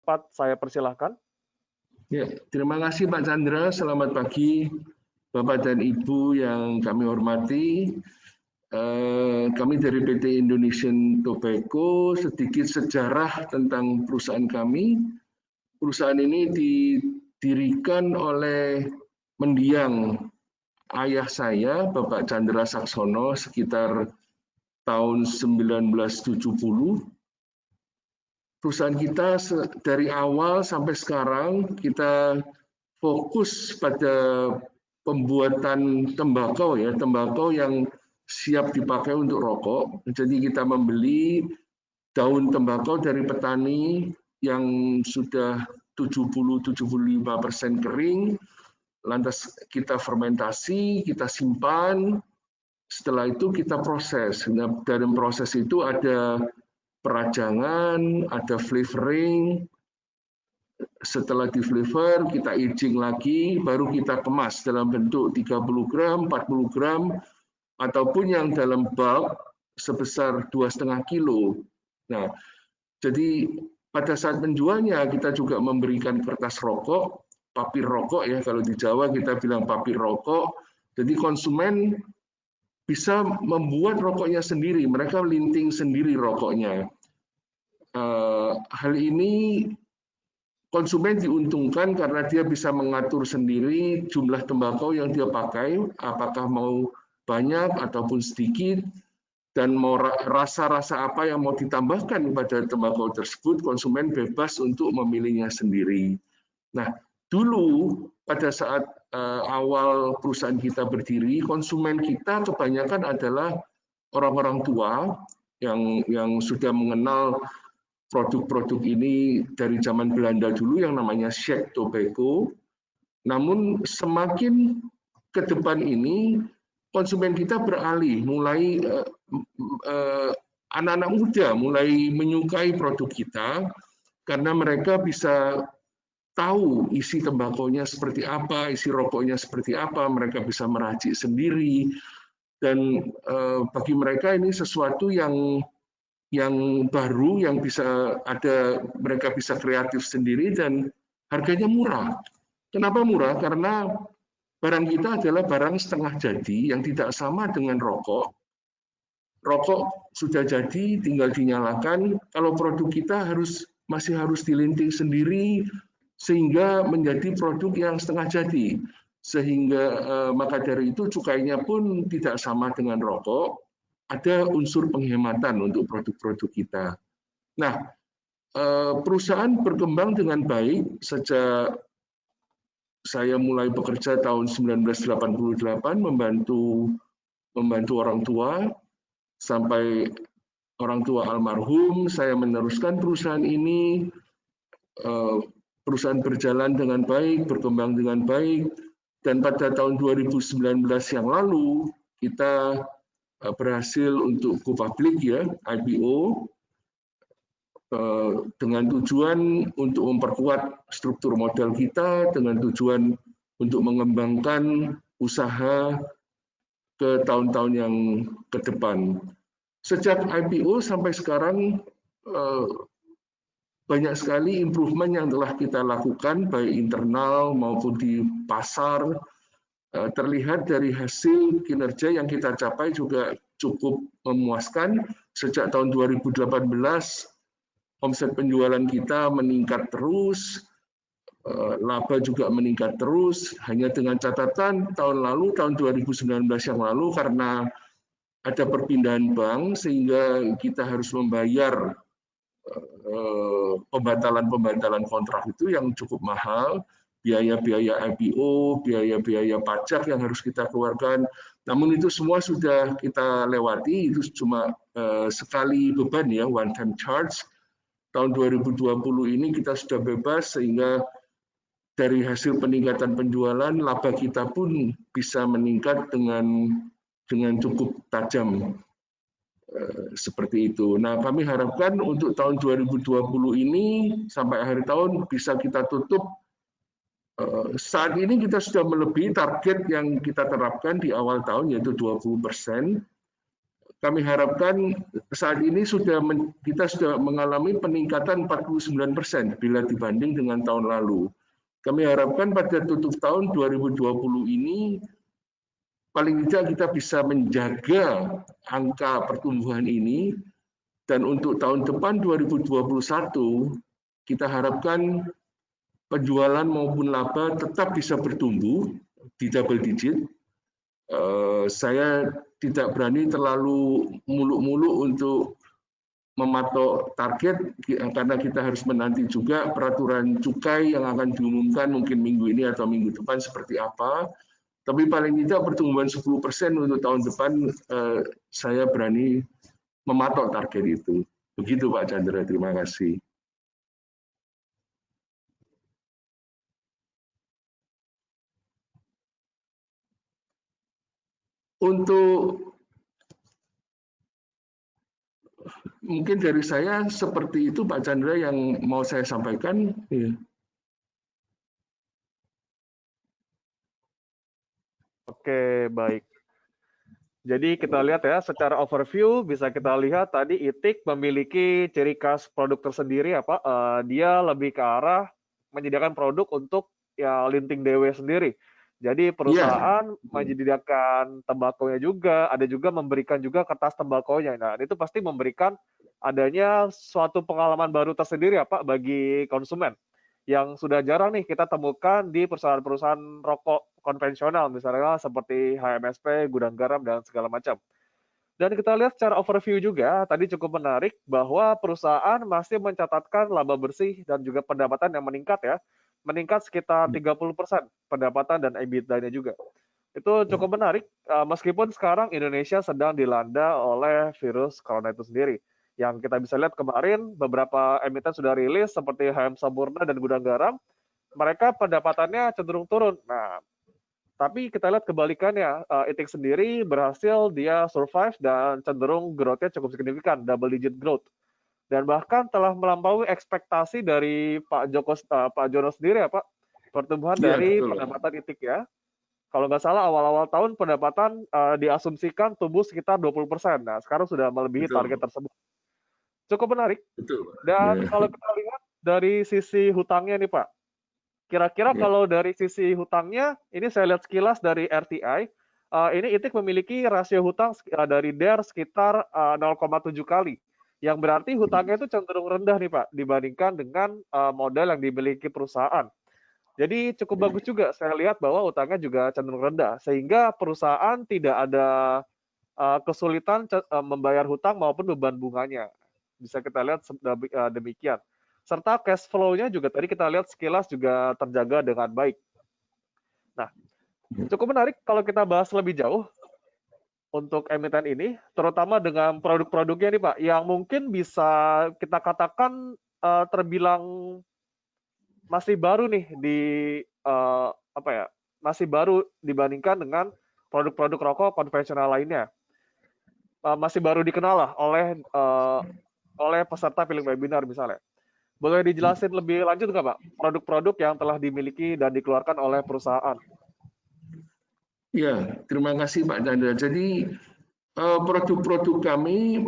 tepat. Saya persilahkan. Ya, terima kasih Pak Chandra. Selamat pagi Bapak dan Ibu yang kami hormati. Kami dari PT Indonesian Tobacco, sedikit sejarah tentang perusahaan kami. Perusahaan ini didirikan oleh mendiang ayah saya, Bapak Chandra Saksono, sekitar tahun 1970. Perusahaan kita dari awal sampai sekarang kita fokus pada pembuatan tembakau ya, tembakau yang siap dipakai untuk rokok. Jadi kita membeli daun tembakau dari petani yang sudah 70-75% kering, lantas kita fermentasi, kita simpan, setelah itu kita proses. Nah, dalam proses itu ada perajangan, ada flavoring. Setelah di flavor, kita aging lagi, baru kita kemas dalam bentuk 30 gram, 40 gram, ataupun yang dalam bulk sebesar 2,5 kilo. Nah, jadi pada saat menjualnya kita juga memberikan kertas rokok, papir rokok ya, kalau di Jawa kita bilang papir rokok. Jadi konsumen bisa membuat rokoknya sendiri, mereka linting sendiri rokoknya. Hal ini konsumen diuntungkan karena dia bisa mengatur sendiri jumlah tembakau yang dia pakai, apakah mau banyak ataupun sedikit, dan mau rasa-rasa apa yang mau ditambahkan pada tembakau tersebut, konsumen bebas untuk memilihnya sendiri. Nah, dulu pada saat awal perusahaan kita berdiri, konsumen kita kebanyakan adalah orang-orang tua yang sudah mengenal produk-produk ini dari zaman Belanda dulu yang namanya shake tobacco. Namun semakin ke depan ini konsumen kita beralih, mulai anak-anak muda mulai menyukai produk kita karena mereka bisa tahu isi tembakonya seperti apa, isi rokoknya seperti apa, mereka bisa meracik sendiri, dan bagi mereka ini sesuatu yang baru, yang bisa mereka bisa kreatif sendiri dan harganya murah. Kenapa murah? Karena barang kita adalah barang setengah jadi yang tidak sama dengan rokok. Rokok sudah jadi, tinggal dinyalakan. Kalau produk kita masih harus dilinting sendiri sehingga menjadi produk yang setengah jadi. Sehingga maka dari itu cukainya pun tidak sama dengan rokok. Ada unsur penghematan untuk produk-produk kita. Nah, perusahaan berkembang dengan baik sejak saya mulai bekerja tahun 1988 membantu orang tua sampai orang tua almarhum. Saya meneruskan perusahaan ini. Perusahaan berjalan dengan baik, berkembang dengan baik, dan pada tahun 2019 yang lalu kita berhasil untuk go public ya, IPO, dengan tujuan untuk memperkuat struktur modal kita, dengan tujuan untuk mengembangkan usaha ke tahun-tahun yang ke depan. Sejak IPO sampai sekarang banyak sekali improvement yang telah kita lakukan baik internal maupun di pasar. Terlihat dari hasil kinerja yang kita capai juga cukup memuaskan. Sejak tahun 2018 omset penjualan kita meningkat terus, laba juga meningkat terus, hanya dengan catatan tahun 2019 yang lalu karena ada perpindahan bank sehingga kita harus membayar pembatalan kontrak itu yang cukup mahal, biaya-biaya IPO, biaya-biaya pajak yang harus kita keluarkan. Namun itu semua sudah kita lewati, itu cuma sekali beban ya, one time charge. Tahun 2020 ini kita sudah bebas sehingga dari hasil peningkatan penjualan, laba kita pun bisa meningkat dengan cukup tajam. Seperti itu. Nah, kami harapkan untuk tahun 2020 ini sampai akhir tahun bisa kita tutup. Saat ini kita sudah melebihi target yang kita terapkan di awal tahun yaitu 20%. kami harapkan saat ini kita sudah mengalami peningkatan 49% bila dibanding dengan tahun lalu. Kami harapkan pada tutup tahun 2020 ini paling tidak kita bisa menjaga angka pertumbuhan ini, dan untuk tahun depan 2021 kita harapkan penjualan maupun laba tetap bisa bertumbuh di double digit. Saya tidak berani terlalu muluk-muluk untuk mematok target karena kita harus menanti juga peraturan cukai yang akan diumumkan mungkin minggu ini atau minggu depan seperti apa. Tapi paling tidak pertumbuhan 10% untuk tahun depan saya berani mematok target itu. Begitu Pak Chandra, terima kasih. Untuk mungkin dari saya seperti itu Pak Chandra yang mau saya sampaikan. Ya. Oke, baik. Jadi kita lihat ya, secara overview bisa kita lihat tadi ITIC memiliki ciri khas produk tersendiri apa? Dia lebih ke arah menyediakan produk untuk ya linting DW sendiri. Jadi perusahaan menyediakan tembakonya juga, ada juga memberikan juga kertas tembakonya. Nah, itu pasti memberikan adanya suatu pengalaman baru tersendiri apa bagi konsumen yang sudah jarang nih kita temukan di perusahaan-perusahaan rokok konvensional, misalnya seperti HMSP, Gudang Garam, dan segala macam. Dan kita lihat secara overview juga, tadi cukup menarik bahwa perusahaan masih mencatatkan laba bersih dan juga pendapatan yang meningkat ya, meningkat sekitar 30% pendapatan dan EBITDA-nya juga. Itu cukup menarik, meskipun sekarang Indonesia sedang dilanda oleh virus corona itu sendiri. Yang kita bisa lihat kemarin, beberapa emiten sudah rilis seperti HM Sampurna dan Gudang Garam, mereka pendapatannya cenderung turun. Nah, tapi kita lihat kebalikannya, ITIC sendiri berhasil dia survive dan cenderung growth-nya cukup signifikan, double digit growth. Dan bahkan telah melampaui ekspektasi dari Pak Jono sendiri ya Pak, pertumbuhan dari pendapatan ITIC ya. Kalau nggak salah awal-awal tahun pendapatan diasumsikan tumbuh sekitar 20%. Nah, sekarang sudah melebihi target tersebut. Cukup menarik. Dan kalau kita lihat dari sisi hutangnya nih Pak, kira-kira kalau dari sisi hutangnya, ini saya lihat sekilas dari RTI, ini ITIC memiliki rasio hutang dari DER sekitar 0,7 kali. Yang berarti hutangnya itu cenderung rendah nih Pak, dibandingkan dengan modal yang dimiliki perusahaan. Jadi cukup bagus juga, saya lihat bahwa hutangnya juga cenderung rendah, sehingga perusahaan tidak ada kesulitan membayar hutang maupun beban bunganya. Bisa kita lihat demikian. Serta cash flow-nya juga tadi kita lihat sekilas juga terjaga dengan baik. Nah, cukup menarik kalau kita bahas lebih jauh untuk emiten ini, terutama dengan produk-produknya nih Pak, yang mungkin bisa kita katakan terbilang masih baru nih di masih baru dibandingkan dengan produk-produk rokok konvensional lainnya. Masih baru dikenal lah oleh peserta film webinar misalnya. Boleh dijelasin lebih lanjut nggak Pak, produk-produk yang telah dimiliki dan dikeluarkan oleh perusahaan? Ya, terima kasih Pak Chandra. Jadi produk-produk kami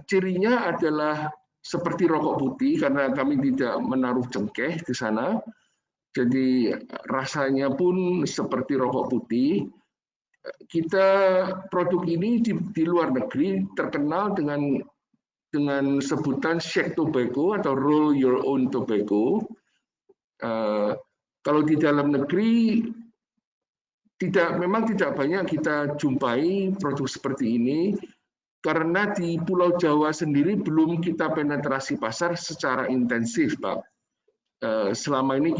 cirinya adalah seperti rokok putih karena kami tidak menaruh cengkeh di sana. Jadi rasanya pun seperti rokok putih. Kita produk ini di luar negeri terkenal dengan sebutan shake tobacco atau roll your own tobacco. Kalau di dalam negeri memang tidak banyak kita jumpai produk seperti ini karena di Pulau Jawa sendiri belum kita penetrasi pasar secara intensif, Pak. Selama ini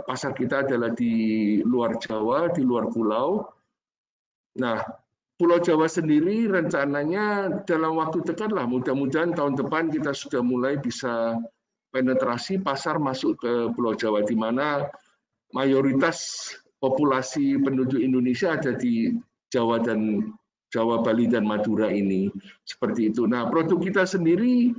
pasar kita adalah di luar Jawa, di luar pulau. Nah, Pulau Jawa sendiri rencananya dalam waktu dekat lah, mudah-mudahan tahun depan kita sudah mulai bisa penetrasi pasar masuk ke Pulau Jawa, di mana mayoritas populasi penduduk Indonesia ada di Jawa, Bali, dan Madura ini. Seperti itu. Nah, produk kita sendiri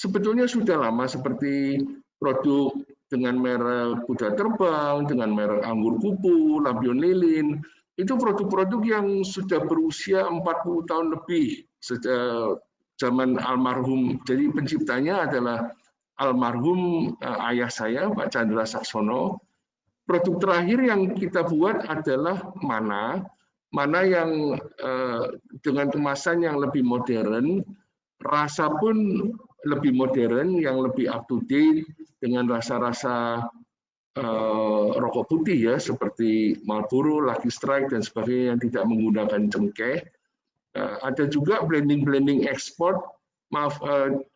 sebetulnya sudah lama seperti produk dengan merek kuda terbang, dengan merek anggur kupu, lampion lilin, itu produk-produk yang sudah berusia 40 tahun lebih sejak zaman almarhum. Jadi penciptanya adalah almarhum ayah saya, Pak Chandra Saksono. Produk terakhir yang kita buat adalah mana yang dengan kemasan yang lebih modern, rasa pun lebih modern, yang lebih up to date, dengan rasa-rasa rokok putih ya, seperti Marlboro, Lucky Strike dan sebagainya yang tidak menggunakan cengkeh. Ada juga blending ekspor. Maaf,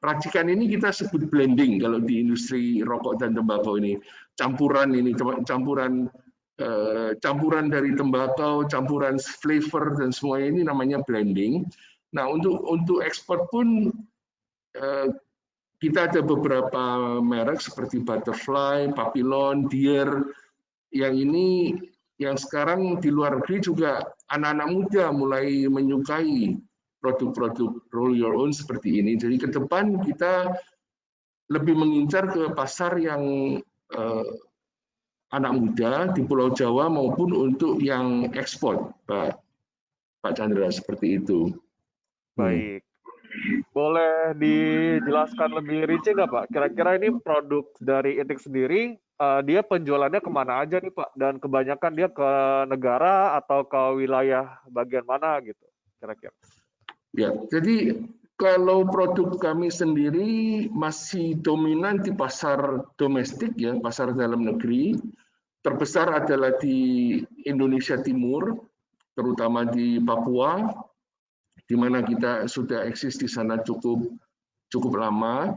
racikan ini kita sebut blending kalau di industri rokok dan tembakau ini. Campuran dari tembakau, campuran flavor dan semuanya ini namanya blending. Nah, untuk ekspor pun kita ada beberapa merek seperti Butterfly, Papillon, Deer, yang sekarang di luar negeri juga anak-anak muda mulai menyukai produk-produk roll your own seperti ini. Jadi ke depan kita lebih mengincar ke pasar yang anak muda di Pulau Jawa maupun untuk yang ekspor, Pak Chandra, seperti itu. Baik. Boleh dijelaskan lebih rinci nggak Pak? Kira-kira ini produk dari Itik sendiri, dia penjualannya kemana aja nih Pak? Dan kebanyakan dia ke negara atau ke wilayah bagian mana gitu kira-kira? Ya, jadi kalau produk kami sendiri masih dominan di pasar domestik ya, pasar dalam negeri. Terbesar adalah di Indonesia Timur, terutama di Papua, di mana kita sudah eksis di sana cukup lama.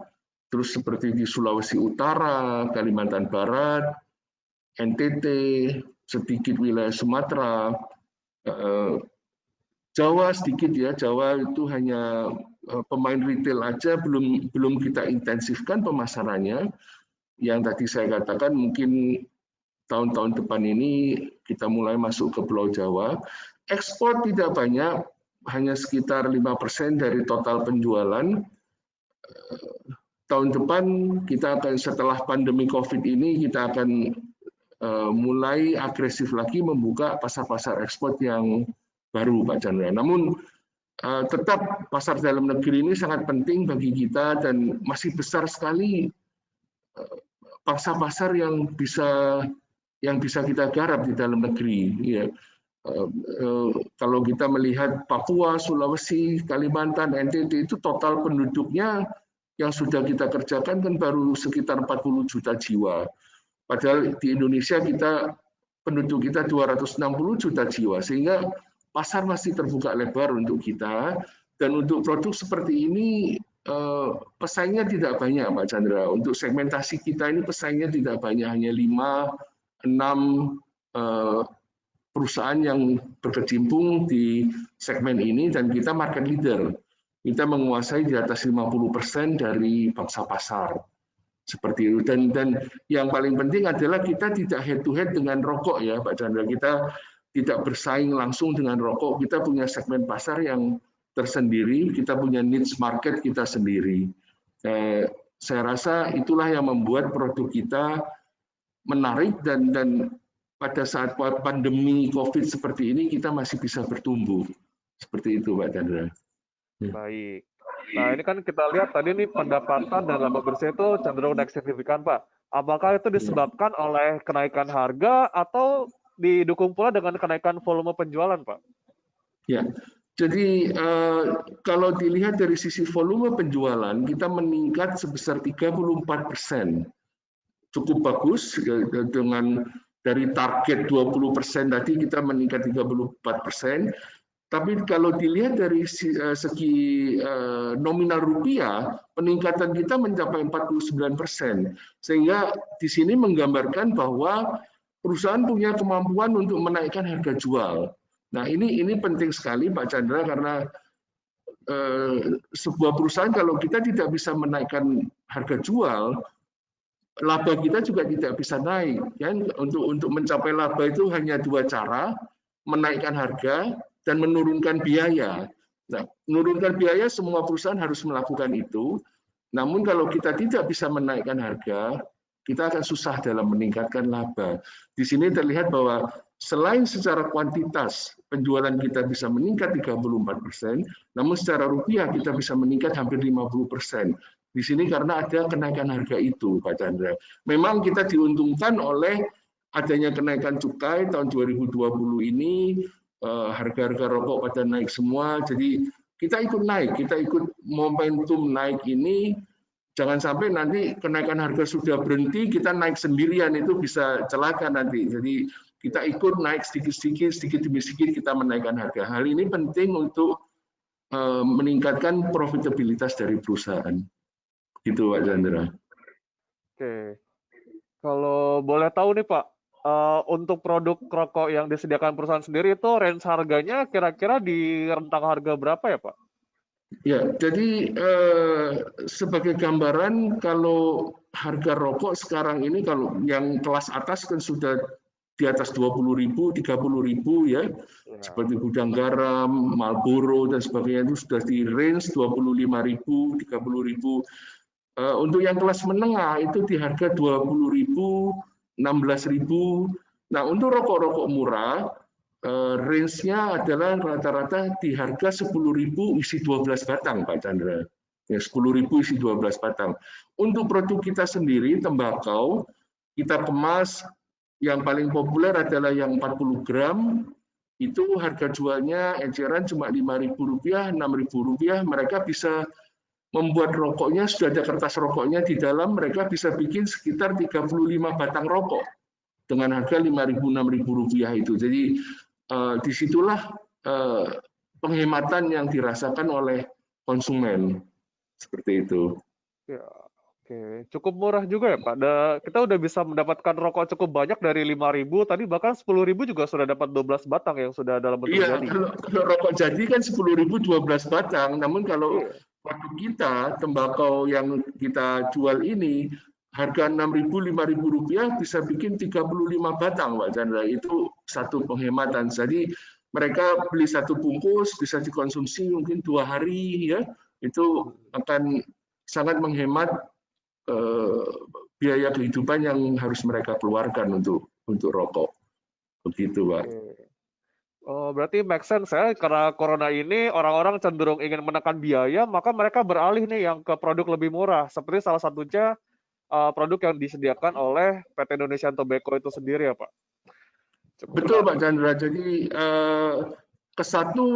Terus seperti di Sulawesi Utara, Kalimantan Barat, NTT, sedikit wilayah Sumatera, Jawa sedikit ya. Jawa itu hanya pemain retail aja, belum kita intensifkan pemasarannya. Yang tadi saya katakan mungkin tahun-tahun depan ini kita mulai masuk ke Pulau Jawa. Ekspor tidak banyak, hanya sekitar 5% dari total penjualan. Tahun depan kita akan, setelah pandemi COVID ini, kita akan mulai agresif lagi membuka pasar-pasar ekspor yang baru, Pak Chandra. Namun tetap pasar dalam negeri ini sangat penting bagi kita dan masih besar sekali pasar-pasar yang bisa kita garap di dalam negeri. Ya. Kalau kita melihat Papua, Sulawesi, Kalimantan, NTT itu total penduduknya yang sudah kita kerjakan kan baru sekitar 40 juta jiwa. Padahal di Indonesia penduduk kita 260 juta jiwa, sehingga pasar masih terbuka lebar untuk kita. Dan untuk produk seperti ini pesaingnya tidak banyak, Pak Chandra. Untuk segmentasi kita ini pesaingnya tidak banyak, hanya 5-6 perusahaan yang berkecimpung di segmen ini, dan kita market leader. Kita menguasai di atas 50% dari pangsa pasar. Seperti itu. Dan yang paling penting adalah kita tidak head to head dengan rokok ya, Pak Chandra. Kita tidak bersaing langsung dengan rokok. Kita punya segmen pasar yang tersendiri, kita punya niche market kita sendiri. Saya rasa itulah yang membuat produk kita menarik, dan pada saat pandemi COVID seperti ini kita masih bisa bertumbuh. Seperti itu, Pak Chandra. Baik. Nah, ini kan kita lihat tadi nih pendapatan dan laba bersih itu cenderung naik signifikan, Pak. Apakah itu disebabkan oleh kenaikan harga atau didukung pula dengan kenaikan volume penjualan, Pak? Ya, jadi kalau dilihat dari sisi volume penjualan, kita meningkat sebesar 34%. Cukup bagus, dengan dari target 20% tadi kita meningkat 34%. Tapi kalau dilihat dari segi nominal rupiah, peningkatan kita mencapai 49%. Sehingga di sini menggambarkan bahwa perusahaan punya kemampuan untuk menaikkan harga jual. Nah, ini penting sekali, Pak Chandra, karena sebuah perusahaan kalau kita tidak bisa menaikkan harga jual, laba kita juga tidak bisa naik. Ya, untuk mencapai laba itu hanya dua cara, menaikkan harga dan menurunkan biaya. Nah, menurunkan biaya semua perusahaan harus melakukan itu. Namun kalau kita tidak bisa menaikkan harga, kita akan susah dalam meningkatkan laba. Di sini terlihat bahwa Selain secara kuantitas penjualan kita bisa meningkat 34%, namun secara rupiah kita bisa meningkat hampir 50%. Di sini karena ada kenaikan harga itu, Pak Chandra. Memang kita diuntungkan oleh adanya kenaikan cukai tahun 2020 ini, harga-harga rokok pada naik semua, jadi kita ikut naik, kita ikut momentum naik ini. Jangan sampai nanti kenaikan harga sudah berhenti, kita naik sendirian, itu bisa celaka nanti. Jadi kita ikut naik sedikit-sedikit, sedikit demi sedikit kita menaikkan harga. Hal ini penting untuk meningkatkan profitabilitas dari perusahaan. Gitu, Pak Chandra. Oke. Kalau boleh tahu nih Pak, untuk produk rokok yang disediakan perusahaan sendiri itu range harganya kira-kira di rentang harga berapa ya Pak? Ya, jadi sebagai gambaran kalau harga rokok sekarang ini kalau yang kelas atas kan sudah di atas 20.000, 30.000 ya, Ya. seperti Gudang Garam, Marlboro dan sebagainya itu sudah di range 25.000, 30.000. Untuk yang kelas menengah itu di harga 20.000, 16.000. Nah, untuk rokok-rokok murah range-nya adalah rata-rata di harga 10.000 isi 12 batang, Pak Chandra. Ya, 10.000 isi 12 batang. Untuk produk kita sendiri, tembakau, kita kemas yang paling populer adalah yang 40 gram, itu harga jualnya eceran cuma Rp5.000, Rp6.000. Mereka bisa membuat rokoknya, sudah ada kertas rokoknya di dalam, mereka bisa bikin sekitar 35 batang rokok dengan harga Rp5.000, Rp6.000 itu. Jadi disitulah penghematan yang dirasakan oleh konsumen seperti itu. Ya, oke. Cukup murah juga ya Pak. Kita udah bisa mendapatkan rokok cukup banyak dari 5.000, tadi bahkan 10.000 juga sudah dapat 12 batang yang sudah dalam bentuk Iya, jadi. kalau rokok jadi kan 10.000 12 batang, namun kalau Iya. produk kita, tembakau yang kita jual ini, harga Rp6.000, Rp5.000 bisa bikin 35 batang, Pak Chandra. Itu satu penghematan. Jadi mereka beli satu bungkus, bisa dikonsumsi mungkin 2 hari, ya. Itu akan sangat menghemat biaya kehidupan yang harus mereka keluarkan untuk rokok. Begitu, Pak. Oke. Oh, berarti make sense ya, karena corona ini orang-orang cenderung ingin menekan biaya, maka mereka beralih nih yang ke produk lebih murah. Seperti salah satunya produk yang disediakan oleh PT Indonesian Tobacco itu sendiri ya Pak. Cukup Betul menarik. Pak Chandra. Jadi kesatu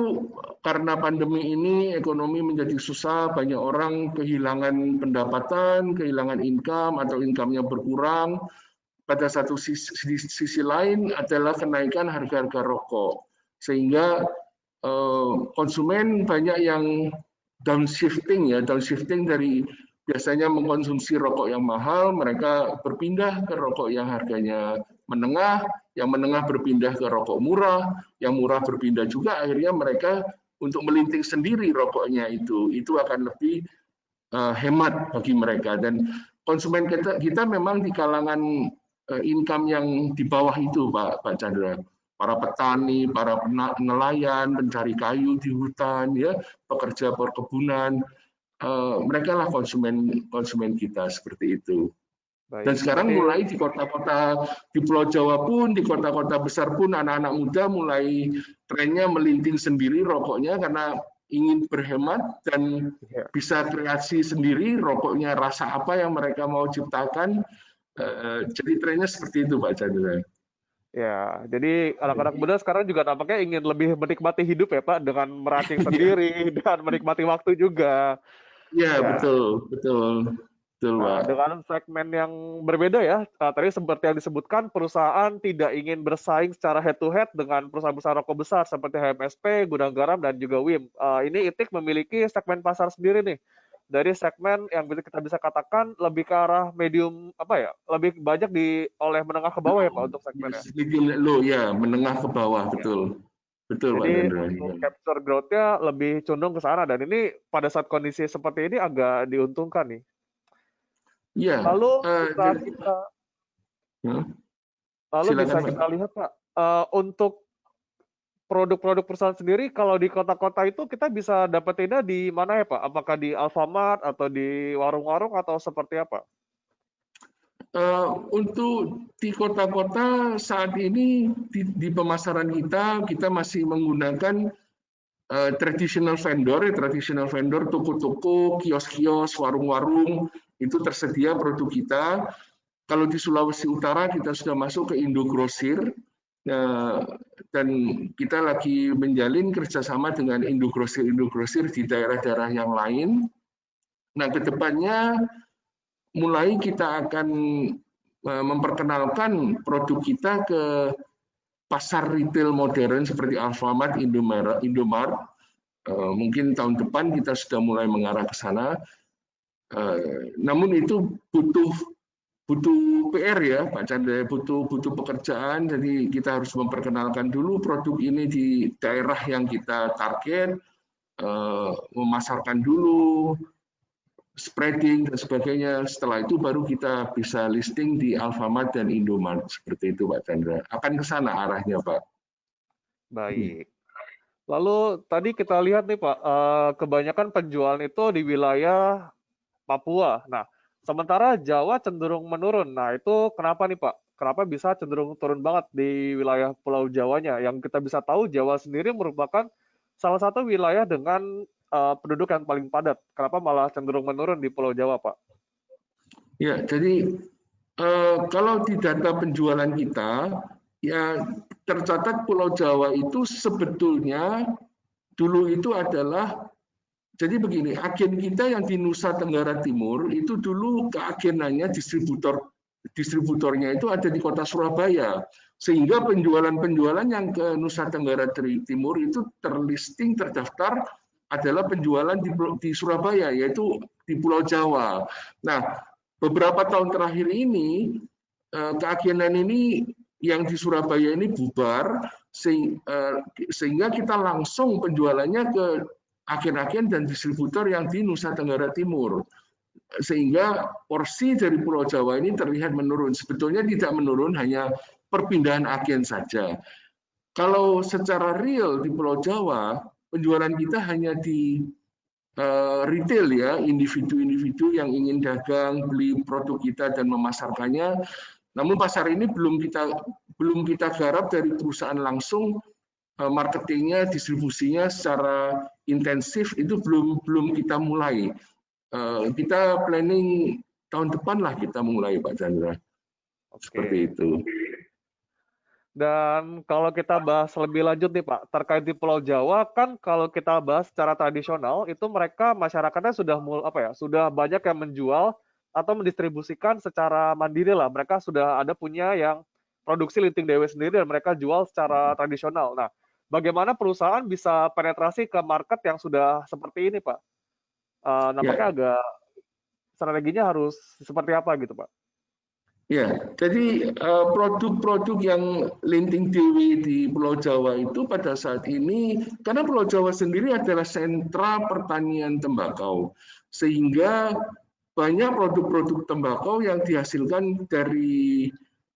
karena pandemi ini ekonomi menjadi susah, banyak orang kehilangan pendapatan, kehilangan income atau income-nya berkurang. Pada satu sisi lain adalah kenaikan harga-harga rokok, sehingga konsumen banyak yang downshifting dari biasanya mengkonsumsi rokok yang mahal, mereka berpindah ke rokok yang harganya menengah, yang menengah berpindah ke rokok murah, yang murah berpindah juga, akhirnya mereka untuk melinting sendiri rokoknya itu akan lebih hemat bagi mereka. Dan konsumen kita memang di kalangan income yang di bawah itu, Pak Chandra. Para petani, para nelayan, pencari kayu di hutan, ya, pekerja perkebunan, mereka lah konsumen kita seperti itu. Dan Baik, sekarang berarti mulai di kota-kota di Pulau Jawa pun, di kota-kota besar pun anak-anak muda mulai trennya melinting sendiri rokoknya karena ingin berhemat dan ya, bisa kreasi sendiri rokoknya rasa apa yang mereka mau ciptakan. Jadi trennya seperti itu, Pak Chandra. ya, jadi anak-anak muda sekarang juga nampaknya ingin lebih menikmati hidup ya Pak, dengan meracik sendiri dan menikmati waktu juga. Iya, Ya, betul, betul, betul, nah, Pak. dengan segmen yang berbeda ya, tadi seperti yang disebutkan, perusahaan tidak ingin bersaing secara head to head dengan perusahaan-perusahaan rokok besar seperti HMSP, Gudang Garam, dan juga WIM. Ini ITIK memiliki segmen pasar sendiri nih. Dari segmen yang kita bisa katakan lebih ke arah medium, apa ya, lebih banyak oleh menengah ke bawah ya Pak untuk segmennya. Low ya, menengah ke bawah, betul. Betul, Pak Jadi Chandra. untuk capture growth-nya lebih condong ke sana, dan ini pada saat kondisi seperti ini agak diuntungkan nih. Iya, Lalu eh, bisa jadi, kita hmm, Lalu silakan, bisa Pak. kita lihat Pak, untuk produk-produk perusahaan sendiri kalau di kota-kota itu kita bisa dapetinnya di mana ya Pak? Apakah di Alfamart atau di warung-warung atau seperti apa? Untuk di kota-kota saat ini di pemasaran kita masih menggunakan traditional vendor, traditional vendor, toko-toko, kios-kios, warung-warung itu tersedia produk kita. Kalau di Sulawesi Utara kita sudah masuk ke Indogrosir dan kita lagi menjalin kerjasama dengan Indogrosir di daerah-daerah yang lain. Nah, kedepannya mulai kita akan memperkenalkan produk kita ke pasar retail modern seperti Alfamart, Indomart. Mungkin tahun depan kita sudah mulai mengarah ke sana. Namun itu butuh PR ya, Pak Chandra, butuh pekerjaan. Jadi kita harus memperkenalkan dulu produk ini di daerah yang kita target, memasarkan dulu, spreading dan sebagainya. Setelah itu baru kita bisa listing di Alfamart dan Indomart seperti itu, Pak Chandra. Akan ke sana arahnya, Pak. Baik. Lalu tadi kita lihat nih Pak, kebanyakan penjualan itu di wilayah Papua. Nah, sementara Jawa cenderung menurun. Nah, itu kenapa nih Pak? Kenapa bisa cenderung turun banget di wilayah Pulau Jawanya? Yang kita bisa tahu Jawa sendiri merupakan salah satu wilayah dengan penduduk yang paling padat. Kenapa malah cenderung menurun di Pulau Jawa, Pak? Ya, jadi kalau di data penjualan kita, ya tercatat Pulau Jawa itu sebetulnya dulu itu adalah, jadi begini, agen kita yang di Nusa Tenggara Timur itu dulu keagenannya distributornya itu ada di kota Surabaya, sehingga penjualan-penjualan yang ke Nusa Tenggara Timur itu terlisting, terdaftar adalah penjualan di Surabaya, yaitu di Pulau Jawa. Nah, beberapa tahun terakhir ini keagenan ini yang di Surabaya ini bubar, sehingga kita langsung penjualannya ke agen-agen dan distributor yang di Nusa Tenggara Timur, sehingga porsi dari Pulau Jawa ini terlihat menurun. Sebetulnya tidak menurun, hanya perpindahan agen saja. Kalau secara real di Pulau Jawa, penjualan kita hanya di retail ya, individu-individu yang ingin dagang, beli produk kita dan memasarkannya. Namun pasar ini belum kita garap dari perusahaan langsung, marketingnya, distribusinya secara intensif itu belum kita mulai. Kita planning tahun depan lah kita mulai, Pak Chandra. Seperti itu. Dan kalau kita bahas lebih lanjut nih Pak, terkait di Pulau Jawa kan kalau kita bahas secara tradisional itu mereka masyarakatnya sudah banyak yang menjual atau mendistribusikan secara mandiri lah. Mereka sudah ada punya yang produksi linting dewe sendiri dan mereka jual secara tradisional. Nah, bagaimana perusahaan bisa penetrasi ke market yang sudah seperti ini Pak? Nampaknya agak strateginya harus seperti apa gitu Pak? Ya, jadi produk-produk yang linting dewe di Pulau Jawa itu pada saat ini, karena Pulau Jawa sendiri adalah sentra pertanian tembakau, sehingga banyak produk-produk tembakau yang dihasilkan dari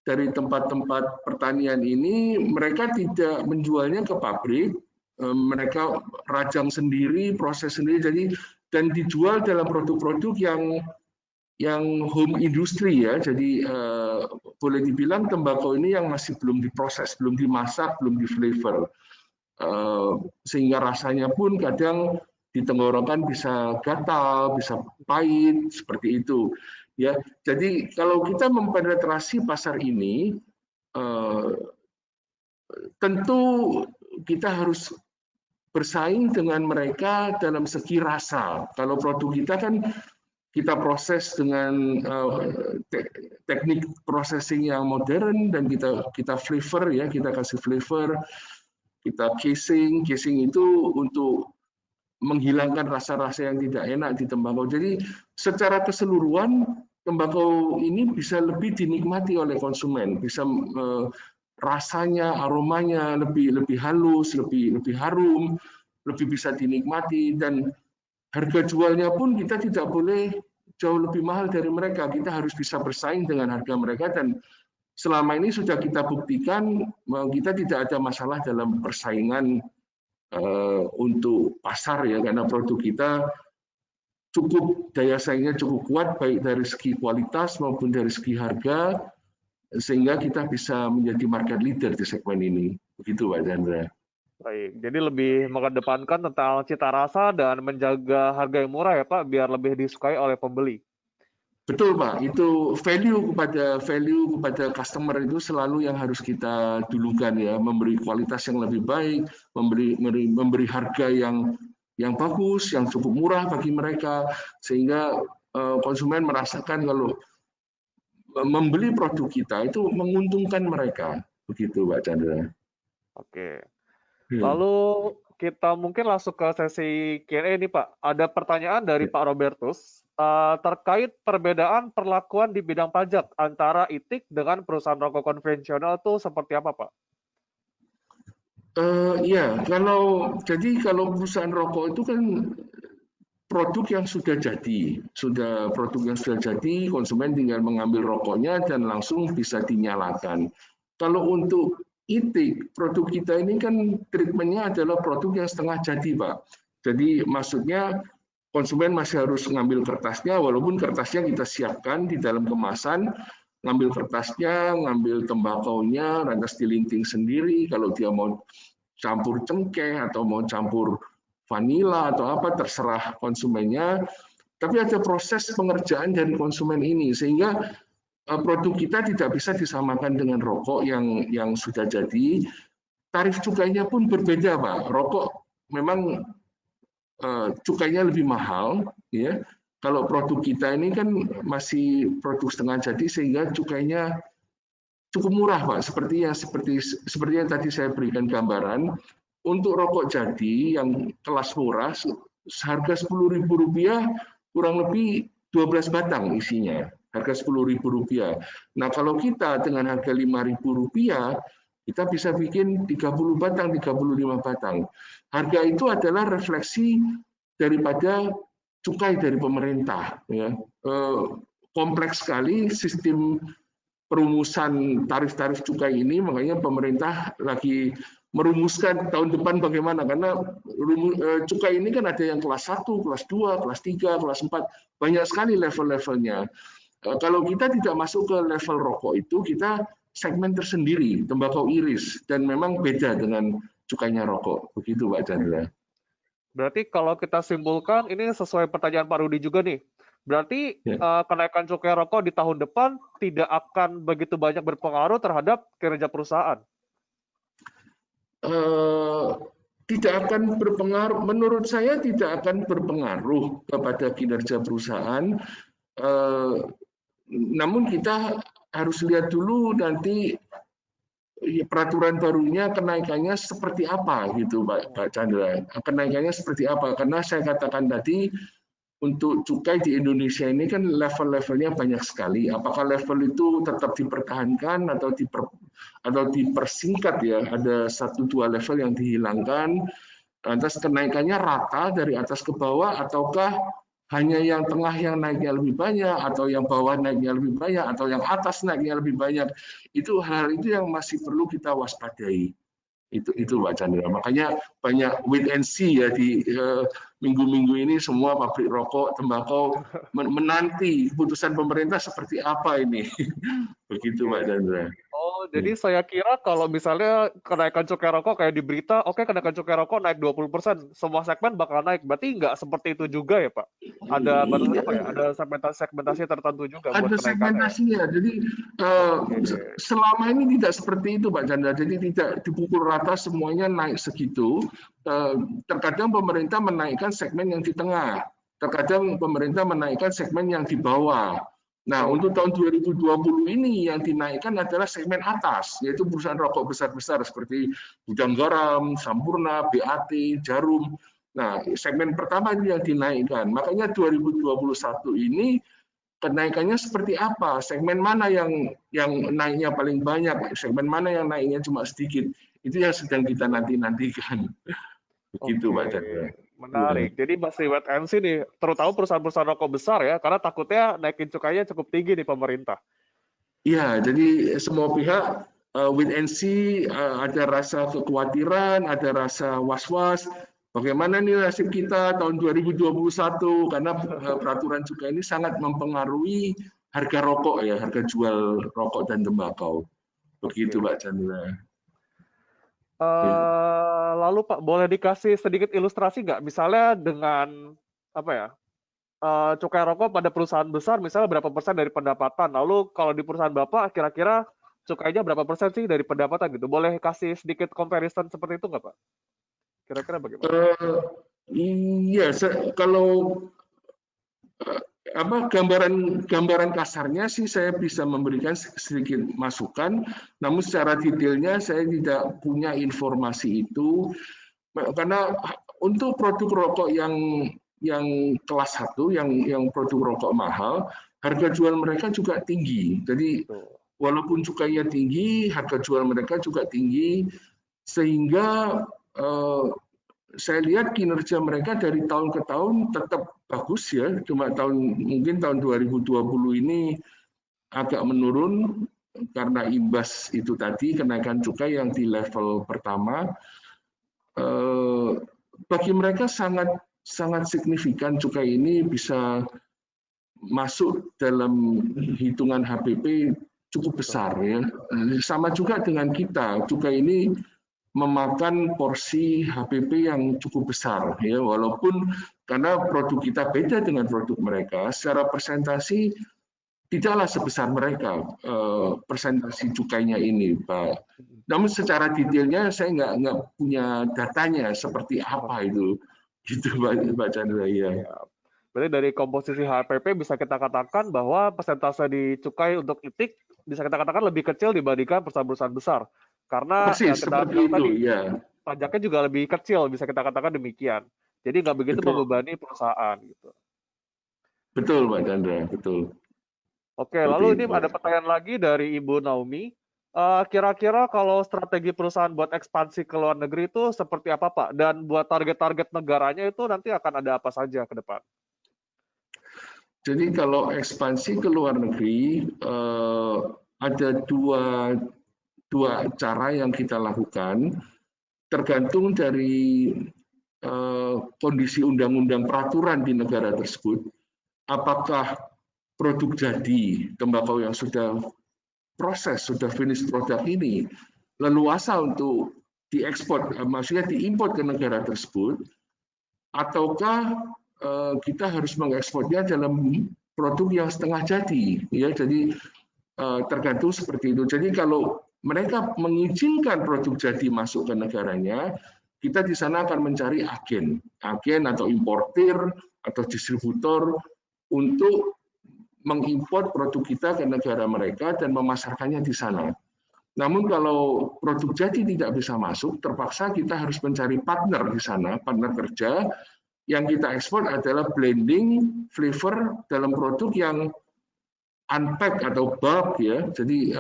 tempat-tempat pertanian ini, mereka tidak menjualnya ke pabrik, mereka rajang sendiri, proses sendiri, jadi dan dijual dalam produk-produk yang home industry ya, jadi boleh dibilang tembakau ini yang masih belum diproses, belum dimasak, belum di flavor, sehingga rasanya pun kadang di tenggorokan bisa gatal, bisa pahit, seperti itu. Ya, jadi kalau kita mempenetrasi pasar ini, tentu kita harus bersaing dengan mereka dalam segi rasa. Kalau produk kita kan kita proses dengan teknik processing yang modern dan kita flavor ya, kita kasih flavor, kita casing itu untuk menghilangkan rasa-rasa yang tidak enak di tembakau. Jadi secara keseluruhan tembakau ini bisa lebih dinikmati oleh konsumen, bisa rasanya, aromanya lebih halus, lebih harum, lebih bisa dinikmati, dan harga jualnya pun kita tidak boleh jauh lebih mahal dari mereka. Kita harus bisa bersaing dengan harga mereka, dan selama ini sudah kita buktikan kita tidak ada masalah dalam persaingan untuk pasar ya, karena produk kita cukup daya saingnya cukup kuat baik dari segi kualitas maupun dari segi harga, sehingga kita bisa menjadi market leader di segmen ini. Begitu Pak Chandra. Baik, jadi lebih mengedepankan tentang cita rasa dan menjaga harga yang murah ya Pak, biar lebih disukai oleh pembeli. Betul Pak, itu value kepada customer itu selalu yang harus kita dulukan ya, memberi kualitas yang lebih baik, memberi harga yang bagus, yang cukup murah bagi mereka, sehingga konsumen merasakan kalau membeli produk kita itu menguntungkan mereka, begitu Pak Chandra. Oke. Ya. Lalu kita mungkin langsung ke sesi Q&A nih Pak. Ada pertanyaan dari Pak Robertus terkait perbedaan perlakuan di bidang pajak antara ITIK dengan perusahaan rokok konvensional itu seperti apa Pak? Ya, jadi kalau perusahaan rokok itu kan produk yang sudah jadi, konsumen tinggal mengambil rokoknya dan langsung bisa dinyalakan. Kalau untuk ITIK, produk kita ini kan treatmentnya adalah produk yang setengah jadi, Pak. Jadi maksudnya konsumen masih harus ngambil kertasnya, walaupun kertasnya kita siapkan di dalam kemasan, ngambil kertasnya, ngambil tembakaunya, lantas dilinting sendiri. Kalau dia mau campur cengkeh atau mau campur vanila atau apa terserah konsumennya, tapi ada proses pengerjaan dari konsumen ini sehingga produk kita tidak bisa disamakan dengan rokok yang sudah jadi. Tarif cukainya pun berbeda, Pak. Rokok memang cukainya lebih mahal, ya. Kalau produk kita ini kan masih produk setengah jadi sehingga cukainya cukup murah, Pak. Seperti yang tadi saya berikan gambaran. Untuk rokok jadi yang kelas murah, harga Rp10.000 kurang lebih 12 batang isinya, harga Rp10.000. Nah kalau kita dengan harga Rp5.000, kita bisa bikin 30 batang, 35 batang. Harga itu adalah refleksi daripada cukai dari pemerintah. Ya. Kompleks sekali sistem perumusan tarif-tarif cukai ini, makanya pemerintah lagi merumuskan tahun depan bagaimana, karena cukai ini kan ada yang kelas 1, kelas 2, kelas 3, kelas 4, banyak sekali level-levelnya. Kalau kita tidak masuk ke level rokok itu, kita segmen tersendiri, tembakau iris, dan memang beda dengan cukainya rokok. Begitu Pak Chandra. Berarti kalau kita simpulkan, ini sesuai pertanyaan Pak Rudi juga nih, berarti kenaikan cukai rokok di tahun depan tidak akan begitu banyak berpengaruh terhadap kinerja perusahaan? Tidak akan berpengaruh, menurut saya tidak akan berpengaruh kepada kinerja perusahaan. Namun kita harus lihat dulu nanti peraturan barunya kenaikannya seperti apa gitu Pak Chandra. Kenaikannya seperti apa? Karena saya katakan tadi untuk cukai di Indonesia ini kan level-levelnya banyak sekali. Apakah level itu tetap dipertahankan atau dipersingkat ya? Ada 1-2 level yang dihilangkan. Lantas kenaikannya rata dari atas ke bawah ataukah hanya yang tengah yang naiknya lebih banyak atau yang bawah naiknya lebih banyak atau yang atas naiknya lebih banyak? Itu hal itu yang masih perlu kita waspadai. Itu Pak Chandra. Makanya banyak wait and see ya di minggu-minggu ini, semua pabrik rokok, tembakau menanti keputusan pemerintah seperti apa ini. Begitu Pak Chandra. Oh, jadi saya kira kalau misalnya kenaikan cukai rokok kayak di berita, oke kenaikan cukai rokok naik 20%, semua segmen bakal naik. Berarti nggak seperti itu juga ya Pak? Ada batas apa ya? Ada segmentasi tertentu juga buat Ada kenaikannya ya? segmentasinya. Jadi selama ini tidak seperti itu Pak Chandra. Jadi tidak dipukul rata semuanya naik segitu. Terkadang pemerintah menaikkan segmen yang di tengah. Terkadang pemerintah menaikkan segmen yang di bawah. Nah, untuk tahun 2020 ini yang dinaikkan adalah segmen atas, yaitu perusahaan rokok besar-besar seperti Gudang Garam, Sampurna, BAT, Jarum. Nah, segmen pertama itu yang dinaikkan. Makanya 2021 ini kenaikannya seperti apa? Segmen mana yang naiknya paling banyak? Segmen mana yang naiknya cuma sedikit? Itu yang sedang kita nanti-nantikan. Begitu, Pak Chandra. Menarik. Jadi masih wait and see nih, terutama perusahaan-perusahaan rokok besar ya, karena takutnya naikin cukainya cukup tinggi nih pemerintah. Iya, jadi semua pihak wait and see, ada rasa kekhawatiran, ada rasa was-was, Bagaimana nih nasib kita tahun 2021 karena peraturan cukai ini sangat mempengaruhi harga rokok ya, harga jual rokok dan tembakau. Begitu Pak Chandra. Lalu Pak, boleh dikasih sedikit ilustrasi nggak? Misalnya dengan apa ya? Cukai rokok pada perusahaan besar misalnya berapa persen dari pendapatan. Lalu kalau di perusahaan Bapak kira-kira cukainya berapa persen sih dari pendapatan gitu? Boleh kasih sedikit comparison seperti itu nggak Pak? Kira-kira bagaimana? Iya, kalau gambaran kasarnya sih saya bisa memberikan sedikit masukan, namun secara detailnya saya tidak punya informasi itu karena untuk produk rokok yang kelas 1, yang produk rokok mahal, harga jual mereka juga tinggi. Jadi walaupun cukainya tinggi, harga jual mereka juga tinggi, sehingga saya lihat kinerja mereka dari tahun ke tahun tetap bagus ya, cuma mungkin tahun 2020 ini agak menurun karena imbas itu tadi, kenaikan cukai yang di level pertama. Bagi mereka sangat signifikan cukai ini bisa masuk dalam hitungan HPP cukup besar ya. Sama juga dengan kita, cukai ini memakan porsi HPP yang cukup besar ya, walaupun karena produk kita beda dengan produk mereka, secara persentasi tidaklah sebesar mereka persentasi cukainya ini, Pak. Namun secara detailnya saya nggak punya datanya seperti apa itu, gitu Pak Chandra ya. Berarti dari komposisi HPP bisa kita katakan bahwa persentase di cukai untuk itik bisa kita katakan lebih kecil dibandingkan perusahaan-perusahaan besar. Karena persis kita seperti bilang itu tadi, ya. pajaknya juga lebih kecil, bisa kita katakan demikian. Jadi nggak begitu Betul. membebani perusahaan gitu. Betul Pak Chandra, betul. Oke, Seperti lalu ini itu. ada pertanyaan lagi dari Ibu Naomi. Kira-kira kalau strategi perusahaan buat ekspansi ke luar negeri itu seperti apa Pak? Dan buat target-target negaranya itu nanti akan ada apa saja ke depan? Jadi kalau ekspansi ke luar negeri ada dua cara yang kita lakukan, tergantung dari kondisi undang-undang peraturan di negara tersebut. Apakah produk jadi tembakau yang sudah proses, sudah finish produk ini leluasa untuk diekspor, maksudnya diimpor ke negara tersebut, ataukah kita harus mengekspornya dalam produk yang setengah jadi, ya. Jadi tergantung seperti itu. Jadi kalau mereka mengizinkan produk jadi masuk ke negaranya, kita di sana akan mencari agen atau importir atau distributor untuk mengimpor produk kita ke negara mereka dan memasarkannya di sana. Namun kalau produk jadi tidak bisa masuk, terpaksa kita harus mencari partner di sana, partner kerja. Yang kita ekspor adalah blending flavor dalam produk yang unpack atau bulk ya. Jadi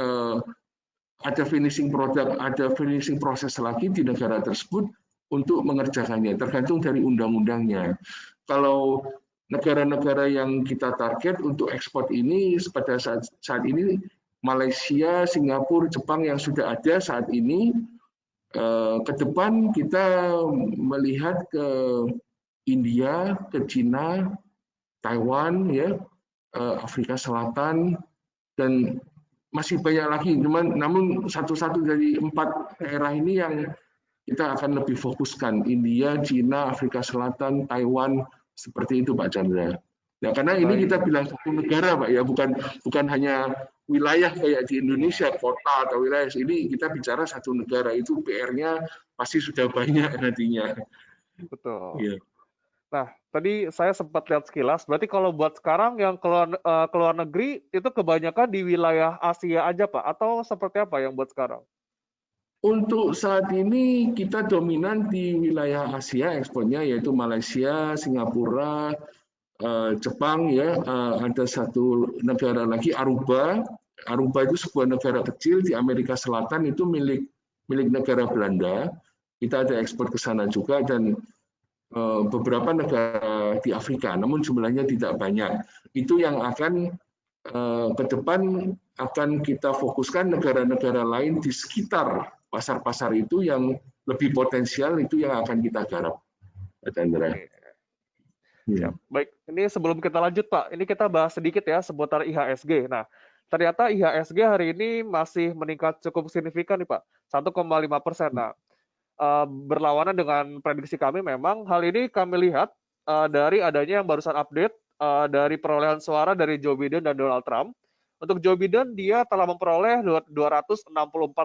ada finishing produk, ada finishing proses lagi di negara tersebut untuk mengerjakannya, tergantung dari undang-undangnya. Kalau negara-negara yang kita target untuk ekspor ini pada saat ini Malaysia, Singapura, Jepang yang sudah ada saat ini, ke depan kita melihat ke India, ke Cina, Taiwan, ya, Afrika Selatan, dan masih banyak lagi. Namun satu-satu dari 4 daerah ini yang kita akan lebih fokuskan, India, Cina, Afrika Selatan, Taiwan, seperti itu Pak Chandra. Ya, karena ini kita bilang satu negara Pak ya, bukan hanya wilayah kayak di Indonesia, kota atau wilayah. Ini kita bicara satu negara, itu PR-nya pasti sudah banyak nantinya. Betul. Ya. Nah, tadi saya sempat lihat sekilas, berarti kalau buat sekarang yang keluar negeri itu kebanyakan di wilayah Asia aja Pak, atau seperti apa yang buat sekarang? Untuk saat ini kita dominan di wilayah Asia ekspornya, yaitu Malaysia, Singapura, Jepang ya, ada satu negara lagi Aruba. Aruba itu sebuah negara kecil di Amerika Selatan, itu milik negara Belanda. Kita ada ekspor ke sana juga, dan beberapa negara di Afrika, namun jumlahnya tidak banyak. Itu yang akan ke depan akan kita fokuskan, negara-negara lain di sekitar pasar-pasar itu yang lebih potensial, itu yang akan kita garap. Pak Chandra. Oke. Siap. Baik, ini sebelum kita lanjut Pak, ini kita bahas sedikit ya seputar IHSG. Nah, ternyata IHSG hari ini masih meningkat cukup signifikan nih Pak, 1,5%. Nah, berlawanan dengan prediksi kami memang hal ini kami lihat dari adanya yang barusan update dari perolehan suara dari Joe Biden dan Donald Trump. Untuk Joe Biden dia telah memperoleh 264